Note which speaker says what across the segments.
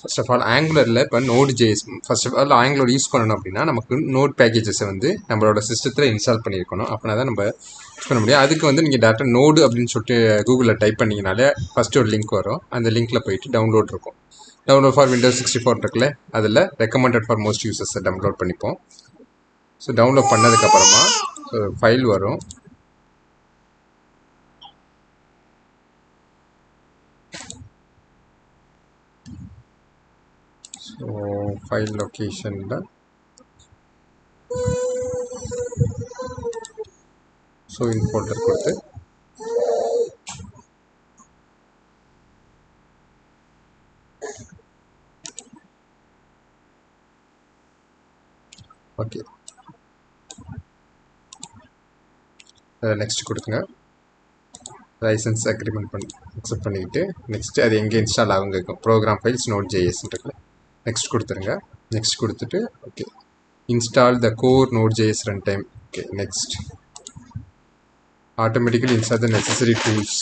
Speaker 1: First of all ஆங்குலரில் இப்போ node JS first of all angular use பண்ணணும் அப்படின்னா நமக்கு நோட் பேக்கேஜஸை வந்து நம்மளோட சிஸ்டத்தில் இன்ஸ்டால் பண்ணியிருக்கணும். அப்படின்னா தான் நம்ம யூஸ் பண்ண முடியும். அதுக்கு வந்து நீங்கள் டேரெக்டாக நோடு அப்படின்னு சொல்லிட்டு கூகுளில் டைப் பண்ணிங்கனாலே ஃபஸ்ட்டு ஒரு லிங்க் வரும். அந்த லிங்க்கில் போயிட்டு டவுன்லோட் இருக்கும். டவுன்லோட் ஃபார் விண்டோஸ் 64 இருக்குல்ல, அதில் ரெக்கமெண்டட் ஃபார் மோஸ்ட் யூசர்ஸை டவுன்லோட் பண்ணிப்போம். ஸோ டவுன்லோட் பண்ணதுக்கப்புறமா ஃபைல் வரும். ஸோ ஃபைல் லொக்கேஷனில் ஸோ இன் ஃபோல்டர் கொடுத்து ஓகே நெக்ஸ்ட் கொடுத்துங்க. லைசன்ஸ் அக்ரிமெண்ட் அக்செப்ட் பண்ணிக்கிட்டு நெக்ஸ்ட்டு அது எங்கே இன்ஸ்டால் ஆகுங்க இருக்கும். ப்ரோக்ராம் ஃபைல்ஸ் நோட் ஜேஎஸ் இருக்குல்ல, நெக்ஸ்ட் கொடுத்துருங்க. நெக்ஸ்ட் கொடுத்துட்டு okay install the core node JS run time. Okay next automatically install the necessary tools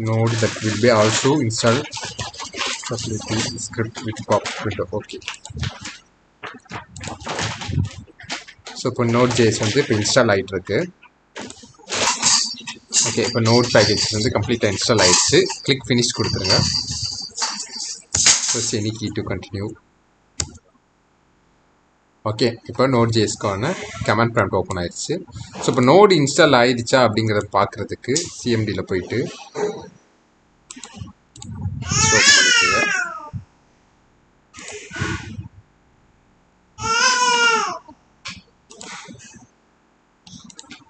Speaker 1: node that will be also installed facility script with pop window. Okay, so இப்போ node.js வந்து இப்போ install ஆகிட்டு இருக்கு. Okay இப்போ note package வந்து கம்ப்ளீட்டாக install ஆகிடுச்சு. Click finish கொடுத்துருங்க. Press any key to continue. Okay இப்போ நோட்.js-க்கான கமாண்ட் ப்ராம்ப்ட் ஓப்பன் ஆயிடுச்சு. ஸோ இப்போ நோடு இன்ஸ்டால் ஆகிடுச்சா அப்படிங்கிறத பார்க்குறதுக்கு சிஎம்டியில் போயிட்டு ஓப்பன் பண்ணிக்கோங்க.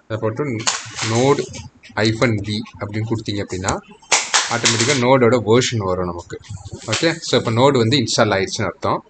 Speaker 1: அதை போட்டு நோடு -v அப்படின்னு கொடுத்தீங்க அப்படின்னா ஆட்டோமேட்டிக்காக நோடோட வேர்ஷன் வரும் நமக்கு. ஓகே ஸோ இப்போ நோடு வந்து இன்ஸ்டால் ஆகிடுச்சுன்னு அர்த்தம்.